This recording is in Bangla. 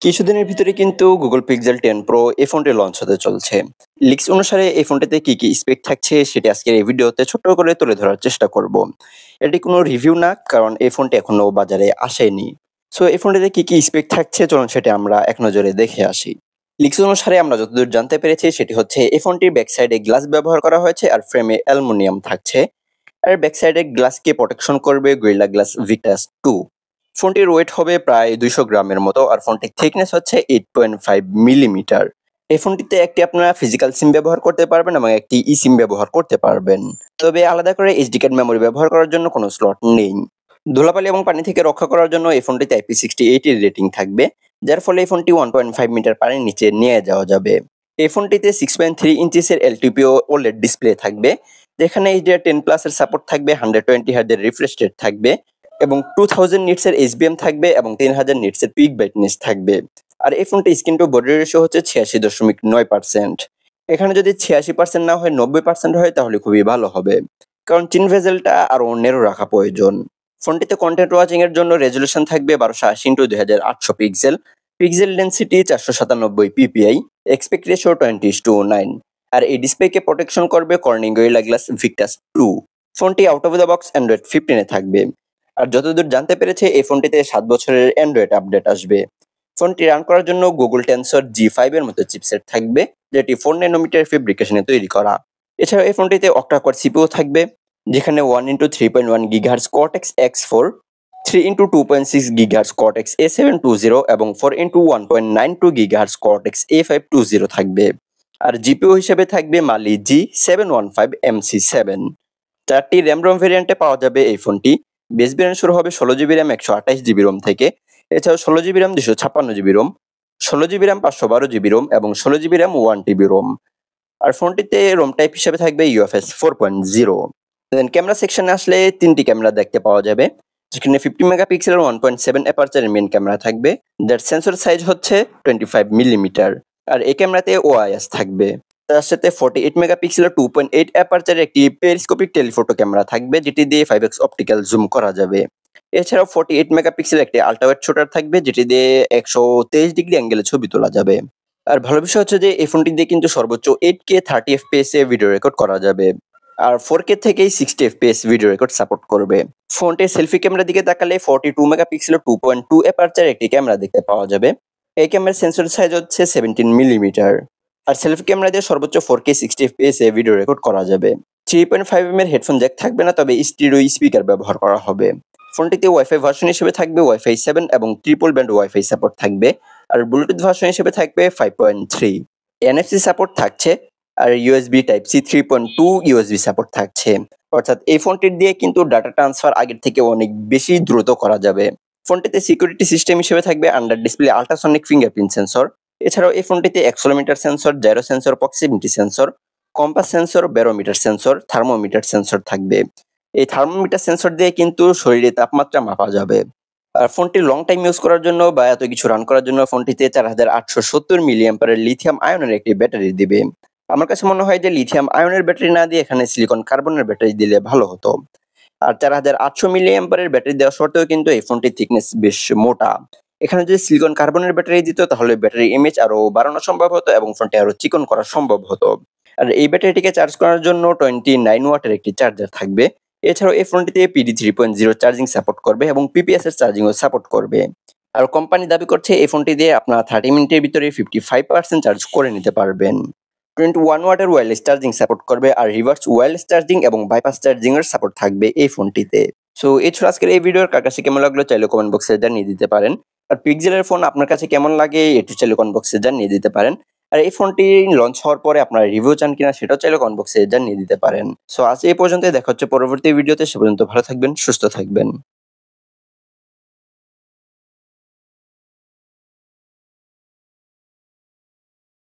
কিছুদিনের ভিতরে কিন্তু গুগল পিক্সেল 10 প্রো এই ফোনটি লঞ্চ হতে চলছে। লিকস অনুসারে এই ফোনটিতে কি স্পেক থাকছে সেটি আজকের এই ভিডিওতে ছোট্ট করে তুলে ধরার চেষ্টা করব। এটি কোনো রিভিউ না, কারণ এই ফোনটি এখনো বাজারে আসেনি। সো এই ফোনটিতে কি স্পেক থাকছে চলুন সেটি আমরা এক নজরে দেখে আসি। লিকস অনুসারে আমরা যতদূর জানতে পেরেছি সেটি হচ্ছে এই ফোনটির ব্যাক সাইডে গ্লাস ব্যবহার করা হয়েছে আর ফ্রেমে অ্যালুমিনিয়াম থাকছে। আর ব্যাক সাইডে গ্লাসকে প্রোটেকশন করবে গরিলা গ্লাস ভিক্টাস 2। ফোনটির ওয়েট হবে প্রায় 200 গ্রামের মতো আর ফোনটির থিকনেস হচ্ছে 8.5 মিলিমিটার। এই ফোনটিতে একটি আপনারা ফিজিক্যাল সিম ব্যবহার করতে পারবেন এবং একটি ই সিম ব্যবহার করতে পারবেন, তবে আলাদা করে এইচডি কার্ড মেমোরি ব্যবহার করার জন্য কোনো স্লট নেই। ধুলাবালি এবং পানি থেকে রক্ষা করার জন্য এই ফোনটিতে IP68 এর রেটিং থাকবে, যার ফলে এই ফোনটি 1.5 মিটার পানির নিচে নিয়ে যাওয়া যাবে। এই ফোনটিতে 6.3 ইঞ্চিসের LTPO OLED ডিসপ্লে থাকবে, যেখানে HDR10+ এর সাপোর্ট থাকবে, 120 হার্জ এর রিফ্রেশ রেট থাকবে এবং 2000 নিটস এর HBM থাকবে এবং 3000 নিটস এর পিক ব্রাইটনেস থাকবে। আর এই ফোনটির স্ক্রিন টু বডি রেশিও হচ্ছে 86.9%। এখানে যদি 86% না হয় 90% হয় তাহলে খুবই ভালো হবে, কারণ চিন ভেজেলটা আরো নেরো রাখা প্রয়োজন। ফোনটিতে কন্টেন্ট ওয়াচিং এর জন্য রেজুলেশন থাকবে 1280x2800 pixel, pixel density 497 ppi, expect ratio 20:9। আর এই ডিসপ্লেকে প্রোটেকশন করবে কর্নিং গরিলা গ্লাস ভিক্টাস 2। ফোনটি out of the box Android 15 এ থাকবে। আর যতদূর জানতে পেরেছে এই ফোনটিতে 7 বছরের অ্যান্ড্রয়েড আপডেট আসবে। ফোনটি রান করার জন্য গুগল টেনসর G5 এর মতো চিপসেট থাকবে, যেটি 4 ন্যানোমিটার ফেব্রিকেশনে তৈরি করা। এছাড়াও এই ফোনটিতে অক্টা-কোর সিপিইউ থাকবে, যেখানে 1x3.1 GHz Cortex X4, 3x2.6 GHz Cortex A720 এবং 4x1.92 GHz Cortex A520 থাকবে। আর জিপিইউ হিসেবে থাকবে Mali G715MC7। 4টি র্যাম রম ভেরিয়েন্টে পাওয়া যাবে এই ফোনটি। বেস ভেরিয়েন্ট শুরু হবে 16GB RAM 128GB ROM থেকে। এছাড়াও 16GB RAM 256GB ROM, 16GB RAM 512GB ROM এবং 16GB RAM 1TB ROM। আর ফোনটিতে রোম টাইপ হিসেবে থাকবে UFS 4.0। দেন ক্যামেরা সেকশনে আসলে 3টি ক্যামেরা দেখতে পাওয়া যাবে, যেখানে 50 মেগাপিক্সেলের 1.7 অ্যাপারচারের মেইন ক্যামেরা থাকবে, যার সেন্সর সাইজ হচ্ছে 25 মিলিমিটার। আর এই ক্যামেরাতে OIS থাকবে। তার সাথে 48 মেগাপিক্সেলের 2.8 অ্যাপারচারের একটি পেরিস্কোপিক টেলিফোটো ক্যামেরা থাকবে, যেটি দিয়ে 5x অপটিক্যাল জুম করা যাবে। এছাড়াও 48 মেগাপিক্সেলের একটি আল্ট্রাওয়াইড শুটার থাকবে, যেটি দিয়ে 123 ডিগ্রি অ্যাঙ্গেলে ছবি তোলা যাবে। আর ভালো বিষয় হচ্ছে যে এই ফোনটি দিয়ে কিন্তু সর্বোচ্চ 8K 30 FPS এ ভিডিও রেকর্ড করা যাবে, আর 4K থেকেই 60 FPS ভিডিও রেকর্ড সাপোর্ট করবে। ফোনটির সেলফি ক্যামেরার দিকে তাকালে 42 মেগাপিক্সেলের 2.2 অ্যাপারচারের একটি ক্যামেরা দেখতে পাওয়া যাবে। এই ক্যামেরার সেন্সর সাইজ হচ্ছে 17 মিলিমিটার। আর সেলফি ক্যামেরা দিয়ে সর্বোচ্চ 4K 60 FPS এ ভিডিও রেকর্ড করা যাবে। 3.5mm এর হেডফোন জ্যাক থাকবে না, তবে স্টিরিও স্পিকার ব্যবহার করা হবে। ফোনটিতে ওয়াইফাই ভার্সন হিসেবে থাকবে Wi-Fi 7 এবং ট্রিপল ব্যান্ড ওয়াইফাই সাপোর্ট থাকবে। আর ব্লুটুথ ভার্সন হিসেবে থাকবে 5.3। NFC সাপোর্ট থাকছে আর USB Type-C 3.2 USB সাপোর্ট থাকছে। অর্থাৎ এই ফোনটির দিয়ে কিন্তু ডাটা ট্রান্সফার আগের থেকে অনেক বেশি দ্রুত করা যাবে। ফোনটিতে সিকিউরিটি সিস্টেম হিসেবে থাকবে under display ultrasonic fingerprint sensor. এছাড়াও এই ফোনটিতে accelerometer sensor, gyro sensor, proximity sensor, compass sensor, barometer sensor, thermometer sensor থাকবে। এই থার্মোমিটার সেন্সর দিয়ে কিন্তু শরীরে তাপমাত্রা মাপা যাবে। আর ফোনটি লং টাইম ইউজ করার জন্য বা এত কিছু রান করার জন্য ফোনটিতে 4870 মিলিঅ্যাম্পিয়ারের লিথিয়াম আয়নের একটি ব্যাটারি দিবে। আমার কাছে মনে হয় যে লিথিয়াম আয়নের ব্যাটারি না দিয়ে এখানে সিলিকন কার্বনের ব্যাটারি দিলে ভালো হতো। আর 4800 মিলিঅ্যাম্পিয়ারের ব্যাটারি দেওয়া সত্ত্বেও কিন্তু এই ফোনটির থিকনেস বেশ মোটা। এখানে যদি সিলিকন কার্বনের ব্যাটারি দিত তাহলে ব্যাটারি এমএইচ আরো বাড়ানো সম্ভব হতো এবং ফোনটি আরো চিকন করা সম্ভব হতো। আর এই ব্যাটারিটিকে চার্জ করার জন্য 29 ওয়াটের একটি চার্জার থাকবে। এছাড়াও এই ফোনটিতে PD 3.0 চার্জিং সাপোর্ট করবে এবং PPS এর চার্জিংও সাপোর্ট করবে। আর কোম্পানি দাবি করছে এই ফোনটি দিয়ে আপনারা 30 মিনিটের ভিতরে 55% চার্জ করে নিতে পারবেন। 21 ওয়াটের ওয়্যারলেস চার্জিং সাপোর্ট করবে আর রিভার্স ওয়্যারলেস চার্জিং এবং বাইপাস চার্জিং এর সাপোর্ট থাকবে এই ফোনটিতে। সো এছাড়া আজকের এই ভিডিওর কার কাছে কেমন লাগলো চাইলে কমেন্ট বক্সে জানিয়ে দিতে পারেন। আর পিক্সেলের ফোন আপনার কাছে কেমন লাগে একটু চাইলে কমেন্ট বক্সে জানিয়ে দিতে পারেন। আর এই ফোনটি লঞ্চ হওয়ার পরে আপনারা রিভিউ চান কিনা সেটাও চাইলে কমেন্ট বক্সে জানিয়ে দিতে পারেন। সো আজ এই পর্যন্তই, দেখা হচ্ছে পরবর্তী ভিডিওতে। সে পর্যন্ত ভালো থাকবেন, সুস্থ থাকবেন।